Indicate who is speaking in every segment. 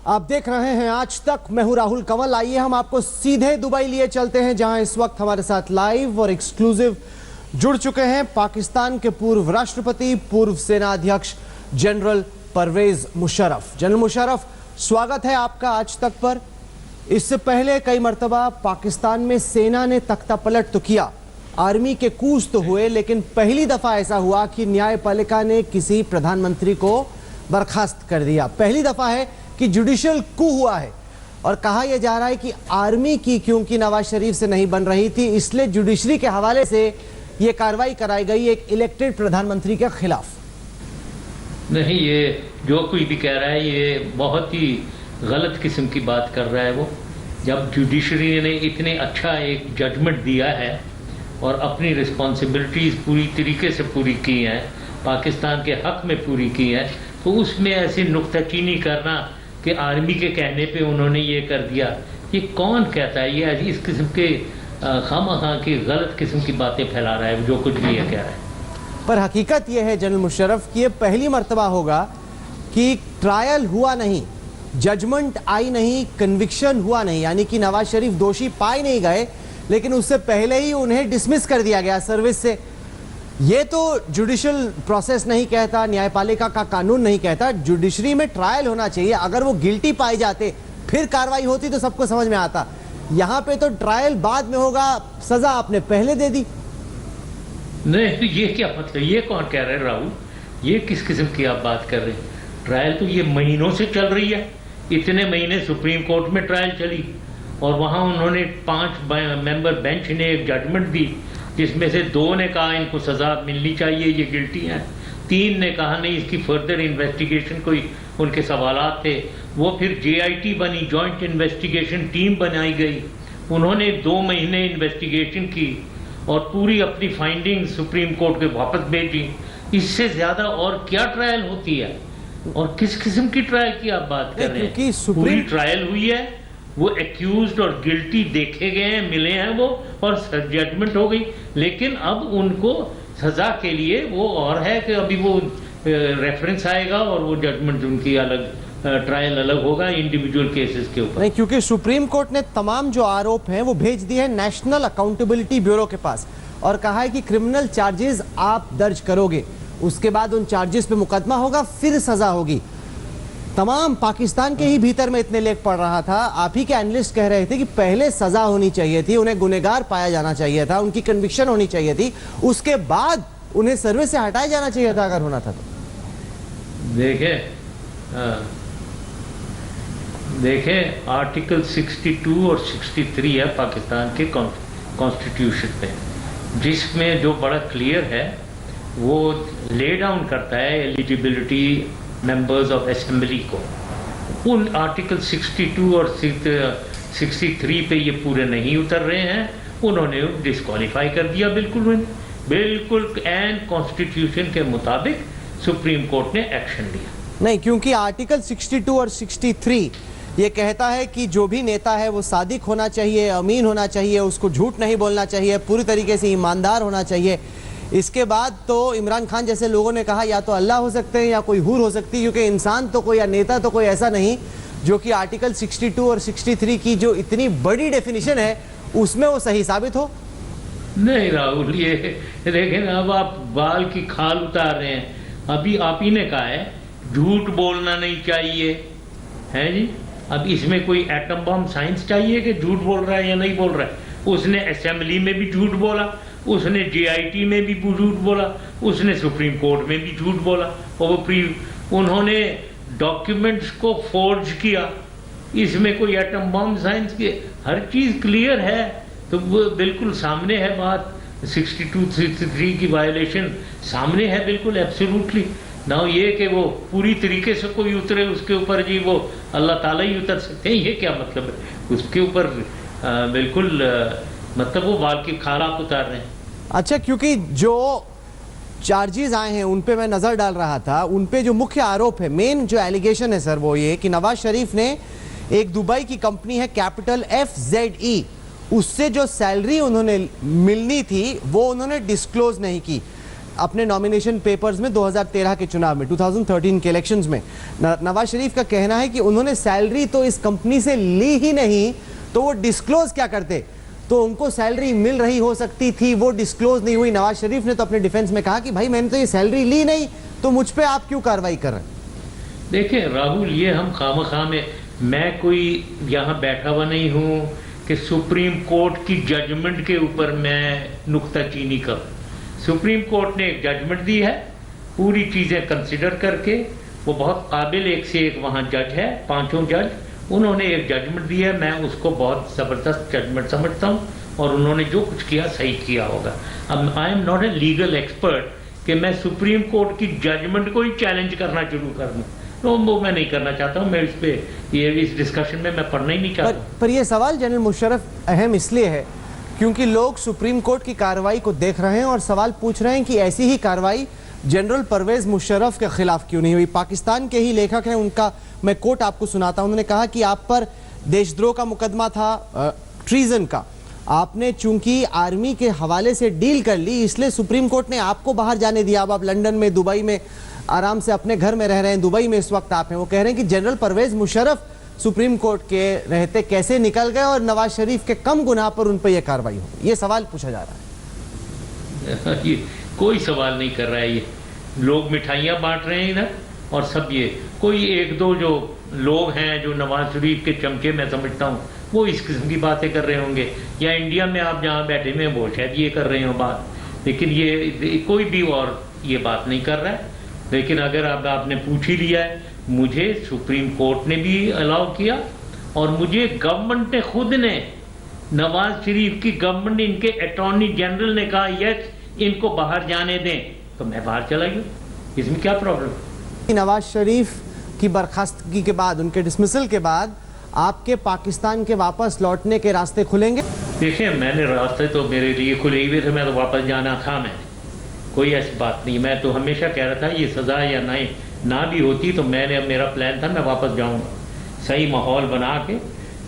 Speaker 1: आप देख रहे हैं आज तक। मैं हूं राहुल कंवल। आइए हम आपको सीधे दुबई लिए चलते हैं, जहां इस वक्त हमारे साथ लाइव और एक्सक्लूसिव जुड़ चुके हैं पाकिस्तान के पूर्व राष्ट्रपति, पूर्व सेना अध्यक्ष जनरल परवेज मुशर्रफ। जनरल मुशर्रफ, स्वागत है आपका आज तक पर। इससे पहले कई मर्तबा पाकिस्तान में सेना ने तख्ता पलट तो किया, आर्मी के कूच तो हुए, लेकिन पहली दफा ऐसा हुआ कि न्यायपालिका ने किसी प्रधानमंत्री को बर्खास्त कर दिया। पहली दफा है कि जुडिशियल कू हुआ है और कहा यह जा रहा है कि आर्मी की, क्योंकि नवाज शरीफ से नहीं बन रही थी, इसलिए जुडिशरी के हवाले से यह कार्रवाई कराई गई एक इलेक्टेड प्रधानमंत्री के खिलाफ।
Speaker 2: नहीं, ये जो कोई भी कह रहा है ये बहुत ही गलत किस्म की बात कर रहा है। वो जब जुडिशरी ने इतने अच्छा एक जजमेंट दिया है और अपनी रिस्पॉन्सिबिलिटीज पूरी तरीके से पूरी की हैं, पाकिस्तान के हक में पूरी की हैं, तो उसमें ऐसी नुक्ताचीनी करना कि आर्मी के कहने पे उन्होंने ये कर दिया, ये कौन कहता है? ये इस किस्म के खामखा की गलत किस्म की बातें फैला रहा है जो कुछ भी ये कह रहा है।
Speaker 1: पर हकीकत यह है जनरल मुशर्रफ कि ये पहली मर्तबा होगा कि ट्रायल हुआ नहीं, जजमेंट आई नहीं, कन्विक्शन हुआ नहीं, यानी कि नवाज शरीफ दोषी पाए नहीं गए, लेकिन उससे पहले ही उन्हें डिसमिस कर दिया गया सर्विस से। ये तो जुडिशियल प्रोसेस नहीं कहता, न्यायपालिका का कानून नहीं कहता। जुडिशरी में ट्रायल होना चाहिए, अगर वो गिल्टी पाए जाते फिर कार्रवाई होती तो सबको समझ में आता। यहां पे तो ट्रायल बाद में होगा, सजा आपने पहले दे दी।
Speaker 2: नहीं, तो ये क्या मतलब? ये कौन कह रहे हैं राहुल? ये किस किस्म की आप बात कर रहे हैं? ट्रायल तो ये महीनों से चल रही है। इतने महीने सुप्रीम कोर्ट में ट्रायल चली और वहां उन्होंने 5 मेंबर बेंच ने एक जजमेंट दी, जिसमें से 2 ने कहा इनको सजा मिलनी चाहिए, ये गिल्टी हैं। 3 ने कहा नहीं, इसकी फर्दर इन्वेस्टिगेशन, कोई उनके सवालात थे। वो फिर JIT बनी, जॉइंट इन्वेस्टिगेशन टीम बनाई गई। उन्होंने 2 महीने इन्वेस्टिगेशन की और पूरी अपनी फाइंडिंग सुप्रीम कोर्ट के वापस भेजी। इससे ज्यादा और क्या ट्रायल होती है? और किस किस्म की ट्रायल की आप बात कर रहे हैं? पूरी ट्रायल हुई है, वो एक्यूज्ड और गिल्टी देखे गए हैं, मिले हैं वो, और जजमेंट हो गई। लेकिन अब उनको सजा के लिए वो और है कि अभी वो रेफरेंस आएगा और वो जजमेंट उनकी अलग, ट्रायल अलग होगा इंडिविजुअल केसेस के ऊपर।
Speaker 1: नहीं, क्योंकि सुप्रीम कोर्ट ने तमाम जो आरोप हैं वो भेज दिए हैं नेशनल अकाउंटेबिलिटी ब्यूरो के पास और कहा है कि क्रिमिनल चार्जेस आप दर्ज करोगे, उसके बाद उन चार्जेस पे मुकदमा होगा, फिर सजा होगी। तमाम पाकिस्तान के ही भीतर में इतने लेख पढ़ रहा था, आप ही के एनालिस्ट कह रहे थे कि पहले सजा होनी चाहिए थी, उन्हें गुनहगार पाया जाना चाहिए था, उनकी कन्विक्शन होनी चाहिए थी, उसके बाद उन्हें सर्विस से हटाया जाना चाहिए था अगर होना था तो।
Speaker 2: देखें आर्टिकल 62 और 63 है पाकिस्तान के कॉन्स्टिट्यूशन में, जिसमें जो बड़ा क्लियर है वो ले डाउन करता है एलिजिबिलिटी मेंबर्स ऑफ असेंबली को। उन आर्टिकल 62 और 63 पे ये पूरे नहीं उतर रहे हैं, उन्होंने डिस्क्वालीफाई कर दिया बिल्कुल एंड कॉन्स्टिट्यूशन के मुताबिक सुप्रीम कोर्ट ने एक्शन लिया।
Speaker 1: नहीं, क्योंकि आर्टिकल 62 और 63 ये कहता है कि जो भी नेता है वो सादिक होना चाहिए, अमीन होना चाहिए, उसको झूठ नहीं बोलना चाहिए, पूरी तरीके से ईमानदार होना चाहिए। इसके बाद तो इमरान खान जैसे लोगों ने कहा या तो अल्लाह हो सकते हैं या कोई हूर हो सकती है, क्योंकि इंसान तो कोई या नेता तो कोई ऐसा नहीं जो कि आर्टिकल 62 और 63 की जो इतनी बड़ी डेफिनेशन है उसमें वो सही साबित हो।
Speaker 2: नहीं राहुल, ये देखें, अब आप बाल की खाल उतार रहे हैं। अभी आप ही ने कहा है झूठ बोलना नहीं चाहिए, है जी। अब इसमें कोई एटम बम साइंस चाहिए कि झूठ बोल रहा है या नहीं बोल रहा है? उसने असेंबली में भी झूठ बोला, उसने JIT में भी झूठ बोला, उसने सुप्रीम कोर्ट में भी झूठ बोला, और वो उन्होंने डॉक्यूमेंट्स को फोर्ज किया। इसमें कोई एटम बम साइंस की हर चीज क्लियर है, तो वो बिल्कुल सामने है बात। 62, 63 की वायलेशन सामने है बिल्कुल, एब्सोल्युटली। ना ये कि वो पूरी तरीके से कोई उतरे उसके ऊपर, जी वो अल्लाह ताला ही उतर सकते हैं, ये क्या मतलब है? उसके ऊपर बिल्कुल मतलब वो बाल की खाल आप उतार रहे हैं।
Speaker 1: अच्छा, क्योंकि जो चार्जेस आए हैं उन पे मैं नजर डाल रहा था, उन पे जो मुख्य आरोप है, मेन जो एलिगेशन है सर, वो ये कि नवाज शरीफ ने एक दुबई की कंपनी है कैपिटल FZE, उससे जो सैलरी उन्होंने मिलनी थी वो उन्होंने डिस्क्लोज नहीं की। अपने नॉमिनेशन पेपर्स में 2013 के चुनाव में 2013 के इलेक्शंस में नवाज शरीफ का कहना है कि उन्होंने सैलरी तो इस कंपनी से ली ही नहीं, तो वो डिस्क्लोज क्या करते? तो उनको सैलरी मिल रही हो सकती थी, वो डिस्क्लोज नहीं हुई। नवाज शरीफ ने तो अपने डिफेंस में कहा कि भाई मैंने तो ये सैलरी ली नहीं, तो मुझ पे आप क्यों कार्रवाई कर रहे हैं?
Speaker 2: देखिए राहुल, ये हम खामखा में, मैं कोई यहाँ बैठा हुआ नहीं हूँ कि सुप्रीम कोर्ट की जजमेंट के ऊपर मैं नुक्ताचीनी करूँ। सुप्रीम कोर्ट ने एक जजमेंट दी है, पूरी चीज़ें कंसिडर करके। वो बहुत काबिल एक से एक वहाँ जज है, पांचों जज, उन्होंने एक जजमेंट दी है। मैं उसको बहुत ज़बरदस्त जजमेंट समझता हूँ और उन्होंने जो कुछ किया सही किया होगा। अब I am not a legal expert कि मैं सुप्रीम कोर्ट की जजमेंट को ही चैलेंज करना शुरू कर दूँ, तो वो मैं नहीं करना चाहता हूँ। मैं इस डिस्कशन में मैं पढ़ना ही नहीं चाहता।
Speaker 1: पर यह सवाल जनरल मुशर्रफ अहम इसलिए है क्योंकि लोग सुप्रीम कोर्ट की कार्रवाई को देख रहे हैं और सवाल पूछ रहे हैं कि ऐसी ही कार्रवाई जनरल परवेज मुशर्रफ के खिलाफ क्यों नहीं हुई। पाकिस्तान के ही लेखक हैं, उनका मैं कोट आपको सुनाता हूं। उन्होंने कहा कि आप पर देशद्रोह का मुकदमा था, ट्रीजन का। आपने चूंकि आर्मी के हवाले से डील कर ली, इसलिए सुप्रीम कोर्ट ने आपको बाहर जाने दिया। अब आप लंदन में, दुबई में आराम से अपने घर में रह रहे हैं। दुबई में इस वक्त आप हैं। वो कह रहे हैं कि general Pervez Musharraf supreme court के रहते कैसे निकल गए और नवाज शरीफ के कम गुनाह पर उन पर यह कार्रवाई हो। ये सवाल पूछा जा रहा है।
Speaker 2: ये कोई सवाल नहीं कर रहा है। ये लोग मिठाइयाँ बांट रहे हैं इधर और सब, ये कोई एक दो जो लोग हैं जो नवाज शरीफ के चमचे, मैं समझता हूँ वो इस किस्म की बातें कर रहे होंगे, या इंडिया में आप जहाँ बैठे हुए वो शायद ये कर रहे हो बात, लेकिन ये कोई भी और ये बात नहीं कर रहा है। लेकिन अगर आपने पूछ ही लिया है, मुझे सुप्रीम कोर्ट ने भी अलाउ किया और मुझे गवर्नमेंट ने खुद ने, नवाज शरीफ की गवर्नमेंट ने, इनके अटॉर्नी जनरल ने कहा यस इनको बाहर जाने दें, तो मैं बाहर चला गया। इसमें क्या प्रॉब्लम?
Speaker 1: नवाज शरीफ की बर्खास्तगी के बाद, उनके डिसमिसल के बाद आपके पाकिस्तान के वापस लौटने के रास्ते खुलेंगे?
Speaker 2: देखिए, मैंने रास्ते तो मेरे लिए खुले हुए थे, मैं तो वापस जाना था। मैंने कोई ऐसी बात नहीं, मैं तो हमेशा कह रहा था ये सज़ा या नहीं ना भी होती तो मेरा प्लान था मैं वापस जाऊंगा। सही माहौल बना के,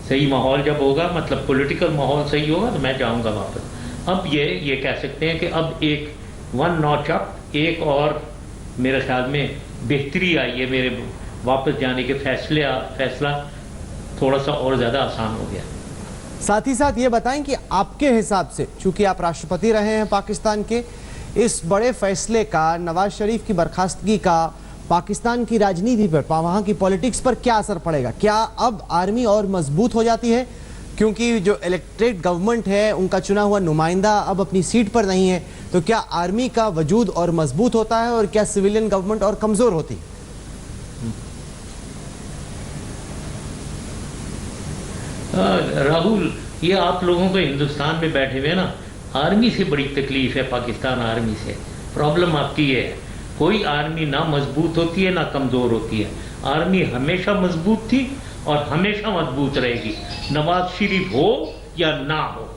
Speaker 2: सही माहौल जब होगा, मतलब पॉलिटिकल माहौल सही होगा, तो मैं जाऊंगा वापस। अब ये कह सकते हैं कि अब एक वन नॉच अप, एक और मेरे ख्याल में बेहतरी आई है। मेरे वापस जाने के फैसला थोड़ा सा और ज़्यादा आसान हो गया।
Speaker 1: साथ ही साथ ये बताएं कि आपके हिसाब से, चूंकि आप राष्ट्रपति रहे हैं पाकिस्तान के, इस बड़े फैसले का, नवाज शरीफ की बर्खास्तगी का पाकिस्तान की राजनीति पर, वहाँ की पॉलिटिक्स पर क्या असर पड़ेगा? क्या अब आर्मी और मजबूत हो जाती है क्योंकि जो इलेक्टेड गवर्नमेंट है, उनका चुना हुआ नुमाइंदा अब अपनी सीट पर नहीं है, तो क्या आर्मी का वजूद और मजबूत होता है और क्या सिविलियन गवर्नमेंट और कमजोर होती है?
Speaker 2: राहुल, ये आप लोगों को हिंदुस्तान में बैठे हुए ना, आर्मी से बड़ी तकलीफ है। पाकिस्तान आर्मी से प्रॉब्लम आपकी ये है, कोई आर्मी ना मजबूत होती है ना कमज़ोर होती है। आर्मी हमेशा मजबूत थी और हमेशा मजबूत रहेगी, नवाज शरीफ हो या ना हो।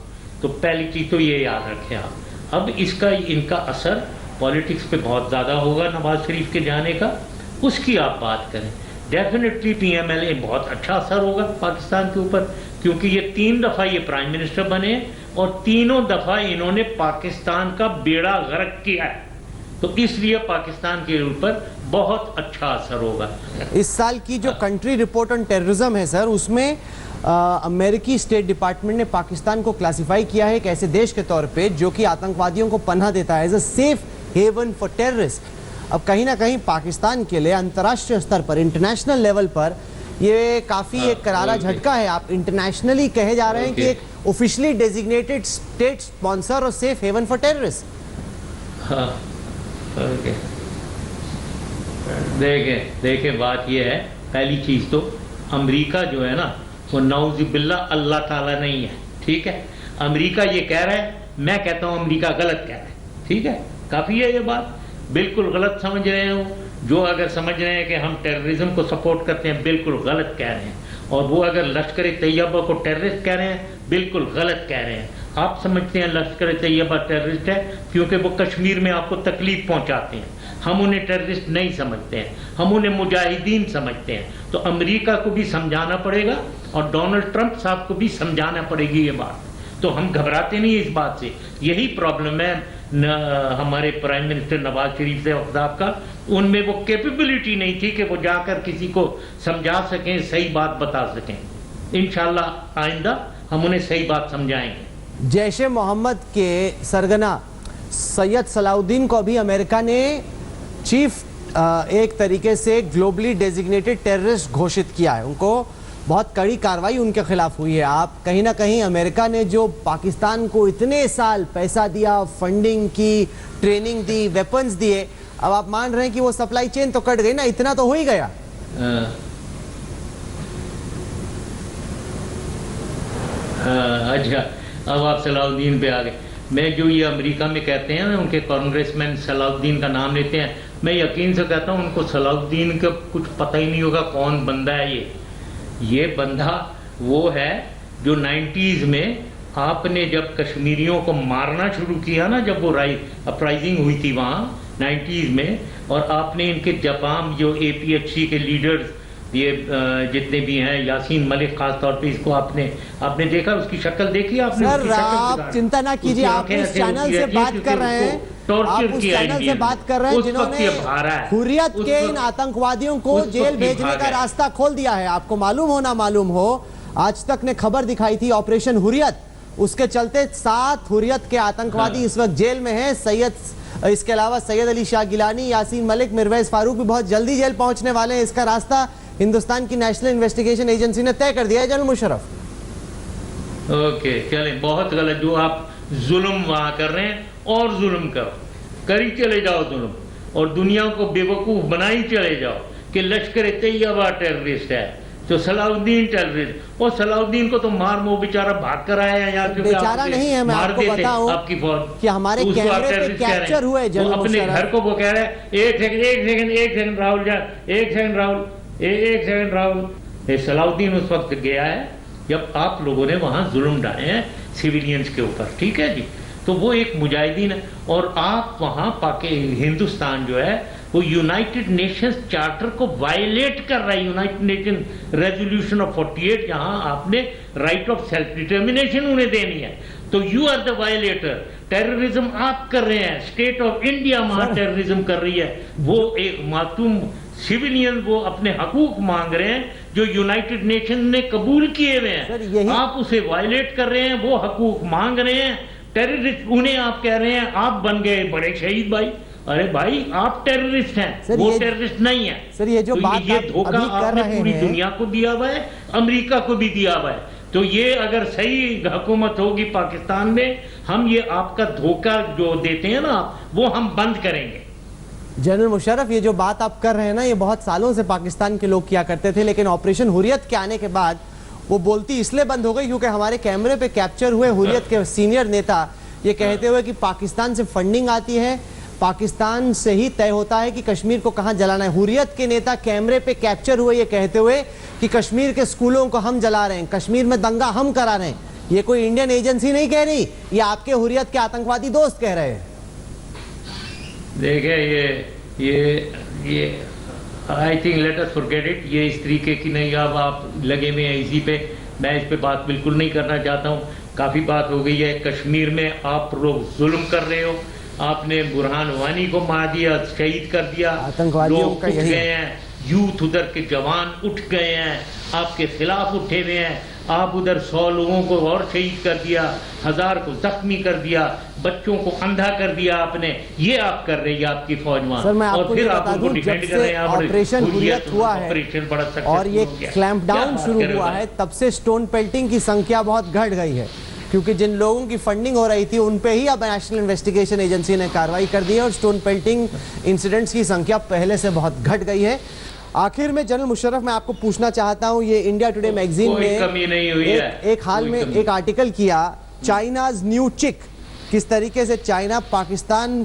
Speaker 2: तो पहली चीज़ तो ये याद रखें आप। अब इनका असर पॉलिटिक्स पे बहुत ज़्यादा होगा नवाज शरीफ के जाने का, उसकी आप बात करें। डेफिनेटली PMLA बहुत अच्छा असर होगा पाकिस्तान के ऊपर, क्योंकि ये 3 दफ़ा ये प्राइम मिनिस्टर बने और तीनों दफ़ा इन्होंने पाकिस्तान का बेड़ा गर्क किया है, तो इसलिए पाकिस्तान के ऊपर बहुत अच्छा असर होगा।
Speaker 1: इस साल की जो कंट्री रिपोर्ट ऑन टेररिज्म है सर, उसमें अमेरिकी स्टेट डिपार्टमेंट ने पाकिस्तान को क्लासिफाई किया है एक ऐसे देश के तौर पे जो कि आतंकवादियों को पनाह देता है, as a safe haven for terrorist. अब कहीं ना कहीं पाकिस्तान के लिए अंतर्राष्ट्रीय स्तर पर, इंटरनेशनल लेवल पर ये काफ़ी एक करारा झटका है। आप इंटरनेशनली कहे जा रहे हैं कि एक ऑफिशियली डेजिग्नेटेड स्टेट स्पॉन्सर और सेफ हेवन फॉर टेररिस्ट।
Speaker 2: हाँ, देखें बात ये है, पहली चीज़ तो अमेरिका जो है ना, वो नाउज़ुबिल्लाह अल्लाह ताला नहीं है, ठीक है। अमेरिका ये कह रहा है, मैं कहता हूँ अमेरिका गलत कह रहा है, ठीक है। काफ़ी है ये बात, बिल्कुल गलत समझ रहे हो। जो अगर समझ रहे हैं कि हम टेररिज्म को सपोर्ट करते हैं, बिल्कुल गलत कह रहे हैं। और वो अगर लश्कर तैयबा को टेररिस्ट कह रहे हैं, बिल्कुल गलत कह रहे हैं। आप समझते हैं लश्कर तैयबा टेररिस्ट है क्योंकि वो कश्मीर में आपको तकलीफ पहुंचाते हैं। हम उन्हें टेररिस्ट नहीं समझते हैं, हम उन्हें मुजाहिदीन समझते हैं। तो अमेरिका को भी समझाना पड़ेगा और डोनाल्ड ट्रंप साहब को भी समझाना पड़ेगी ये बात। तो हम घबराते नहीं इस बात से। यही प्रॉब्लम है हमारे प्राइम मिनिस्टर नवाज शरीफ साहब का, उनमें वो कैपेबिलिटी नहीं थी कि वो जाकर किसी को समझा सकें, सही बात बता सकें। इंशाल्लाह आइंदा हम उन्हें सही बात समझाएंगे।
Speaker 1: जैश ए मोहम्मद के सरगना सैयद सलाउद्दीन को अभी अमेरिका ने चीफ एक तरीके से ग्लोबली डेजिग्नेटेड टेररिस्ट घोषित किया है। उनको बहुत कड़ी कार्रवाई उनके खिलाफ हुई है। आप कहीं ना कहीं अमेरिका ने जो पाकिस्तान को इतने साल पैसा दिया, फंडिंग की, ट्रेनिंग दी, वेपन्स दिए, अब आप मान रहे हैं कि वो सप्लाई चेन तो कट गई ना, इतना तो हो ही गया।
Speaker 2: अच्छा, अब आप सलाउद्दीन पे आ गए। मैं जो ये अमेरिका में कहते हैं ना, उनके कांग्रेसमैन सलाउद्दीन का नाम लेते हैं, मैं यकीन से कहता हूँ उनको सलाउद्दीन का कुछ पता ही नहीं होगा कौन बंदा है ये बंदा वो है जो 90s में आपने जब कश्मीरियों को मारना शुरू किया ना, जब वो अपराइजिंग हुई थी वहाँ 90s में, और आपने इनके जपाम जो APHC के लीडर्स ये जितने भी हैं, यासीन मलिक खास तौर पे, इसको आपने देखा, उसकी शक्ल देखी आपने?
Speaker 1: सर आप चिंता ना कीजिए, आप इस चैनल से बात कर रहे हैं, आप उस चैनल से बात कर रहे हैं जिन्होंने हुर्रियत के इन आतंकवादियों को जेल भेजने का रास्ता खोल दिया है। आपको मालूम हो आज तक ने खबर दिखाई थी ऑपरेशन हुर्रियत, उसके चलते 7 हुर्रियत के आतंकवादी इस वक्त जेल में हैं। इसके अलावा सैयद अली शाह गिलानी, यासीन मलिक, मिर्वेज फारूक भी बहुत जल्दी जेल पहुंचने वाले हैं। इसका रास्ता हिंदुस्तान की नेशनल इन्वेस्टिगेशन एजेंसी ने तय कर दिया है। जनरल मुशर्रफ,
Speaker 2: ओके चलें, बहुत गलत जो आप जुल्म वहां कर रहे हैं, और जुल्म करी चले जाओ जुल्म, और दुनिया को बेवकूफ बनाई चले जाओ कि लश्कर तैयबा टेररिस्ट है, तो सलाउद्दीन टेररिस्ट, और सलाउद्दीन को तो वो बेचारा भाग कर आया है यहाँ,
Speaker 1: बेचारा नहीं है, मैं आपको बताऊं
Speaker 2: आपकी फौज
Speaker 1: कि हमारे कैमरे पे कैप्चर हुए।
Speaker 2: जनरल अपने घर को वो कह रहे हैं, एक सेकंड राहुल जा, एक सेकंड राहुल, ये सलाउद्दीन उस वक्त गया है जब आप लोगों ने वहां जुल्म डाले हैं सिविलियंस के ऊपर, ठीक है जी, तो वो एक मुजाहिदीन है, और आप वहां हिंदुस्तान जो है वो यूनाइटेड नेशंस चार्टर को वायलेट कर रहा है, यूनाइटेड नेशन रेजोल्यूशन ऑफ 48, जहां आपने राइट ऑफ सेल्फ डिटर्मिनेशन उन्हें देनी है, तो you are the violator. Terrorism आप कर रहे हैं, स्टेट ऑफ इंडिया वहां टेररिज्म कर रही है, वो एक मासूम सिविलियन वो अपने हकूक मांग रहे हैं जो यूनाइटेड नेशन ने कबूल किए हुए हैं, आप उसे वायलेट कर रहे हैं, वो हकूक मांग रहे हैं। टेररिस्ट उन्हें आप कह रहे हैं आप बन गए बड़े शहीद भाई, अरे भाई आप टेररिस्ट हैं, वो टेररिस्ट नहीं है।
Speaker 1: सर ये जो बात
Speaker 2: ये धोखा आपने पूरी दुनिया को दिया हुआ है, अमेरिका को भी दिया हुआ है, तो ये अगर सही हुकूमत होगी पाकिस्तान में, हम ये आपका धोखा जो देते हैं ना वो हम बंद करेंगे।
Speaker 1: जनरल मुशर्रफ, ये जो बात आप कर रहे हैं ना, ये बहुत सालों से पाकिस्तान के लोग किया करते थे, लेकिन ऑपरेशन हुर्रियत के आने के बाद वो बोलती इसलिए बंद हो गई क्योंकि हमारे कैमरे पे कैप्चर हुए हुर्रियत के सीनियर नेता ये कहते हुए कि पाकिस्तान से फंडिंग आती है, पाकिस्तान से ही तय होता है कि कश्मीर को कहां जलाना है। हुर्रियत के नेता कैमरे पे कैप्चर हुए ये कहते हुए कि कश्मीर के स्कूलों को हम जला रहे हैं, कश्मीर में दंगा हम करा रहे हैं। ये कोई इंडियन एजेंसी नहीं कह रही, ये आपके हुर्रियत के आतंकवादी दोस्त कह रहे हैं।
Speaker 2: देखिए ये I think let us forget it, ये इस तरीके की नहीं, अब आप लगे हुए हैं इसी पे, मैं इस पे बात बिल्कुल नहीं करना चाहता हूँ। काफ़ी बात हो गई है, कश्मीर में आप लोग जुल्म कर रहे हो, आपने बुरहान वानी को मार दिया, शहीद कर दिया,
Speaker 1: आतंकवादियों का
Speaker 2: उठ गए हैं, यूथ उधर के जवान उठ गए हैं, आपके खिलाफ उठे हुए हैं, आप उधर 100 लोगों को और शहीद कर दिया, 1000 को जख्मी कर दिया, बच्चों को अंधा कर दिया आपने, ये आप कर रही है आपकी फौज वहां, और फिर आप उनको डिफेंड कर रहे हैं।
Speaker 1: ऑपरेशन हुर्रियत हुआ है और ये क्लैंप डाउन शुरू हुआ है, तब से स्टोन पेल्टिंग की संख्या बहुत घट गई है, क्योंकि जिन लोगों की फंडिंग हो रही थी उन पे ही अब नेशनल इन्वेस्टिगेशन एजेंसी ने कार्रवाई कर दी है, और स्टोन पेल्टिंग इंसिडेंट्स की संख्या पहले से बहुत घट गई है। आखिर में जनरल मुशर्रफ, मैं आपको पूछना चाहता हूं, ये इंडिया टुडे मैगजीन में
Speaker 2: कमी नहीं हुई है,
Speaker 1: एक हाल में एक आर्टिकल किया, चाइनाज न्यू चिक, किस तरीके से चाइना पाकिस्तान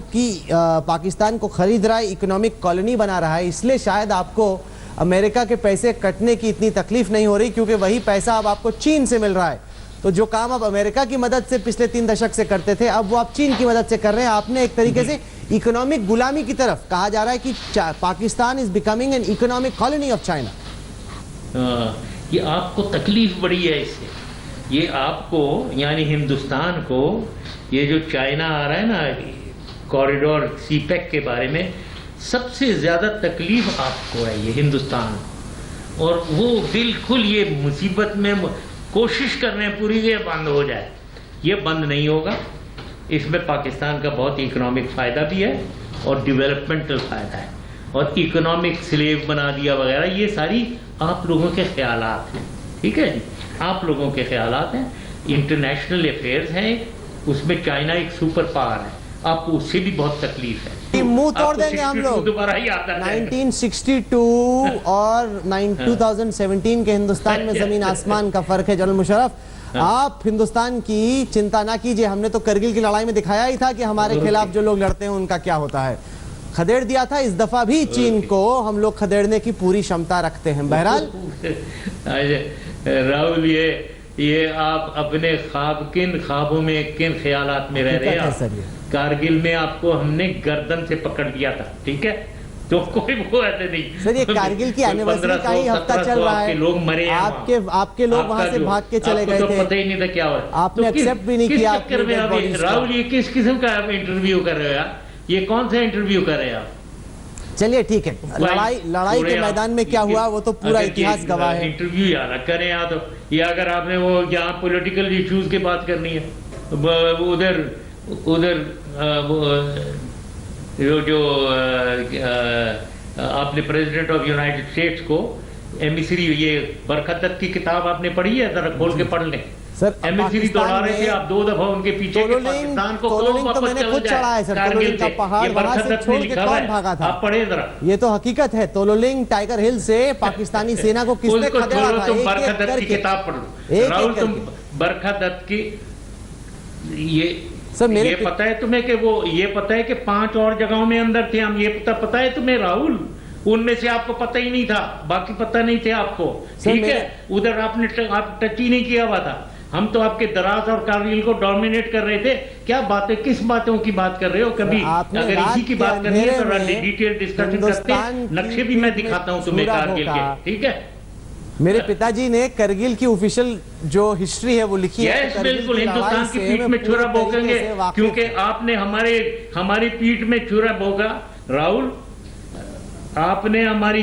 Speaker 1: को खरीद रहा है, इकोनॉमिक कॉलोनी बना रहा है, इसलिए शायद आपको अमेरिका के पैसे कटने की इतनी तकलीफ नहीं हो रही, क्योंकि वही पैसा अब आपको चीन से मिल रहा है। तो जो काम आप अमेरिका की मदद से पिछले 3 दशक से करते थे, अब वो आप चीन की मदद से कर रहे हैं। आपने एक तरीके से इकोनॉमिक गुलामी की तरफ, कहा जा रहा है कि Pakistan is becoming an economic colony of China.
Speaker 2: ये आपको तकलीफ बड़ी है इससे, ये आपको यानी हिंदुस्तान को ये जो चाइना आ रहा है ना कॉरिडोर सीपैक के बारे में, सबसे ज़्यादा तकलीफ आपको है ये हिंदुस्तान, और वो बिल्कुल ये मुसीबत में कोशिश कर रहे हैं पूरी ये बंद हो जाए। ये बंद नहीं होगा। इसमें पाकिस्तान का बहुत इकोनॉमिक फ़ायदा भी है और डेवलपमेंटल फ़ायदा है, और इकोनॉमिक स्लेव बना दिया वगैरह, ये सारी आप लोगों के ख्यालात हैं। ठीक है जी, आप लोगों के ख्यालात हैं। इंटरनेशनल अफेयर्स हैं, उसमें चाइना एक सुपर पावर है, आपको उससे भी बहुत तकलीफ है।
Speaker 1: मुंह तोड़ देंगे हम लोग।
Speaker 2: दोबारा ही आता है
Speaker 1: 1962 और 2017 के हिंदुस्तान में जमीन आसमान का फर्क है। जनरल मुशर्रफ, आप हिंदुस्तान की चिंता ना कीजिए, हमने तो करगिल की लड़ाई में दिखाया ही था कि हमारे खिलाफ जो लोग लड़ते हैं उनका क्या होता है। खदेड़ दिया था, इस दफा भी चीन को हम लोग खदेड़ने की पूरी क्षमता रखते हैं। बहरहाल
Speaker 2: राहुल, ये आप अपने किन ख्वाबों में, किन ख्यालात में रह रहे हैं आप? कारगिल में आपको हमने गर्दन से पकड़ लिया था, ठीक है, तो कोई वो ऐसे नहीं
Speaker 1: सर। ये कारगिल की एनिवर्सरी का ही हफ्ता चल रहा है,
Speaker 2: लोग मरे हैं,
Speaker 1: आपके लोग वहां से भाग के चले गए थे,
Speaker 2: पता ही नहीं था क्या हो।
Speaker 1: आपने एक्सेप्ट भी नहीं किया।
Speaker 2: राहुल, ये किस किस्म का आप इंटरव्यू कर रहे हो यार? ये कौन सा इंटरव्यू कर रहे हैं आप?
Speaker 1: चलिए ठीक है, लड़ाई के मैदान में क्या हुआ वो तो पूरा इतिहास गवाह है।
Speaker 2: इंटरव्यू यार करें या तो, या अगर आपने वो यहाँ पॉलिटिकल इश्यूज की बात करनी है, उधर जो आपने प्रेसिडेंट ऑफ यूनाइटेड स्टेट्स को एमिसरी, ये बरखत दत्त की किताब आपने पढ़ी है? जरा खोल के पढ़ लें
Speaker 1: सर।
Speaker 2: एमिसरी दौड़ा रहे थे आप 2 दफा उनके पीछे, पाकिस्तान को
Speaker 1: तो मैंने खुद चढ़ा है सर। तोलोलिंग का पहाड़ वहां से छोड़ के कौन भागा था?
Speaker 2: आप पढ़े जरा,
Speaker 1: ये तो हकीकत है। तोलोलिंग टाइगर हिल से पाकिस्तानी सेना को किसने खदेड़ा था?
Speaker 2: तुम बरखत दत्त की किताब पढ़ लो राहुल, तुम बरखत दत्त की ये
Speaker 1: सर,
Speaker 2: ये पता है तुम्हें कि वो, ये पता है कि 5 और जगहों में अंदर थे हम, ये पता है तुम्हें राहुल? उनमें से आपको पता ही नहीं था, बाकी पता नहीं थे आपको, ठीक है? उधर आपने आप टच ही नहीं किया हुआ था। हम तो आपके दराज और कारगिल को डोमिनेट कर रहे थे। क्या बातें, किस बातों की बात कर रहे हो? कभी अगर इसी की बात करनी है तो डिटेल डिस्कशन करते हैं, नक्शे भी मैं दिखाता हूँ तुम्हें कारगिल के, ठीक है?
Speaker 1: मेरे पिताजी ने करगिल की ऑफिशियल जो हिस्ट्री है वो लिखी है।
Speaker 2: बिल्कुल, हिंदुस्तान की पीठ में छुरा भोंकेंगे, क्योंकि आपने हमारी पीठ में छुरा भोंका राहुल। आपने हमारी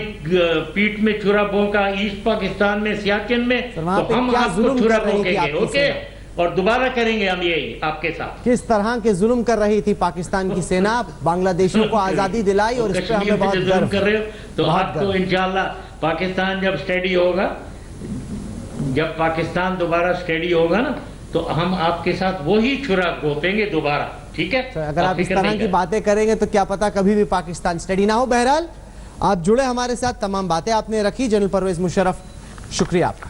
Speaker 2: पीठ में छुरा भोंका ईस्ट पाकिस्तान में, सियाचिन में, तो हम आपको छुरा भोंकेंगे, ओके? और दोबारा करेंगे हम यही आपके साथ।
Speaker 1: किस तरह के जुल्म कर रही थी पाकिस्तान की सेना, बांग्लादेशियों को आजादी दिलाई, और इस पे हमें बहुत गर्व
Speaker 2: कर रहे हो। तो आपको इंशाल्लाह पाकिस्तान जब स्टडी होगा, जब पाकिस्तान दोबारा स्टडी होगा ना, तो हम आपके साथ वही छुरा घोपेंगे दोबारा, ठीक है?
Speaker 1: अगर आप इस तरह की बातें करेंगे तो क्या पता कभी भी पाकिस्तान स्टडी ना हो। बहरहाल, आप जुड़े हमारे साथ, तमाम बातें आपने रखी। जनरल परवेज मुशर्रफ, शुक्रिया आपका।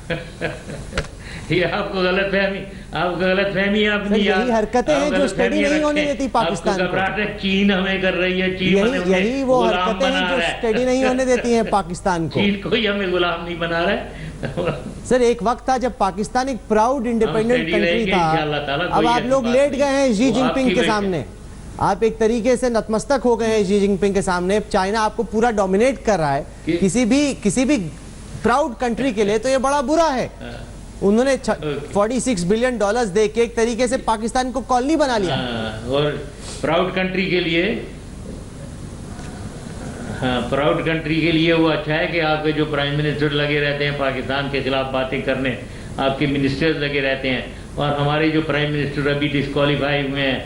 Speaker 2: ये आपको गलतफहमी है अपनी,
Speaker 1: यही हरकतें हैं जो स्टडी नहीं होने देती पाकिस्तान को।
Speaker 2: चीन हमें कर रही है,
Speaker 1: यही वो हरकतें हैं जो स्टडी नहीं होने देती हैं पाकिस्तान को।
Speaker 2: चीन कोई हमें गुलाम नहीं बना रहा है।
Speaker 1: सर, एक वक्त था जब पाकिस्तान एक प्राउड इंडिपेंडेंट कंट्री था, अब आप लोग लेट गए हैं शी जिनपिंग के सामने। आप एक तरीके से नतमस्तक हो गए हैं शी जिनपिंग के सामने। चाइना आपको पूरा डोमिनेट कर रहा है। किसी भी प्राउड कंट्री के लिए तो ये बड़ा बुरा है। उन्होंने 46 बिलियन डॉलर्स दे के एक तरीके से पाकिस्तान को कॉलोनी बना लिया।
Speaker 2: और प्राउड कंट्री के लिए, प्राउड कंट्री के लिए वो अच्छा है कि आपके जो प्राइम मिनिस्टर लगे रहते हैं पाकिस्तान के खिलाफ बातें करने, आपके मिनिस्टर्स लगे रहते हैं, और हमारे जो प्राइम मिनिस्टर अभी डिस्क्वालीफाई हुए हैं,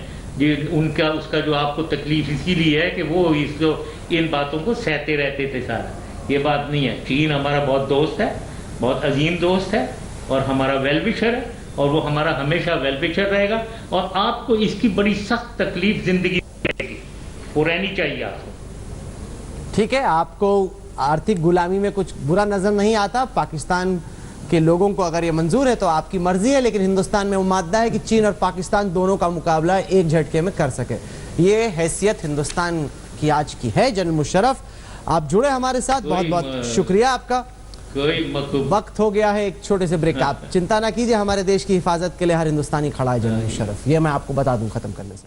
Speaker 2: उनका उसका जो आपको तकलीफ इसीलिए है कि वो इन बातों को सहते रहते थे सारा। ये बात नहीं है। चीन हमारा बहुत दोस्त है, बहुत अजीम दोस्त है, और हमारा वेलविशर है, और वो हमारा हमेशा वेलविशर रहेगा। और आपको इसकी बड़ी सख्त तकलीफ जिंदगी वो रहनी चाहिए आपको।
Speaker 1: ठीक है, आपको आर्थिक गुलामी में कुछ बुरा नजर नहीं आता। पाकिस्तान के लोगों को अगर ये मंजूर है तो आपकी मर्जी है, लेकिन हिंदुस्तान में वो मादा है कि चीन और पाकिस्तान दोनों का मुकाबला एक झटके में कर सके। ये हैसियत हिंदुस्तान की आज की है। जनरल मुशर्रफ, आप जुड़े हमारे साथ, बहुत बहुत शुक्रिया आपका। वक्त हो गया है एक छोटे से ब्रेक। आप चिंता ना कीजिए, हमारे देश की हिफाजत के लिए हर हिंदुस्तानी खड़ा है जनरल मुशर्रफ, ये मैं आपको बता दूं खत्म करने से।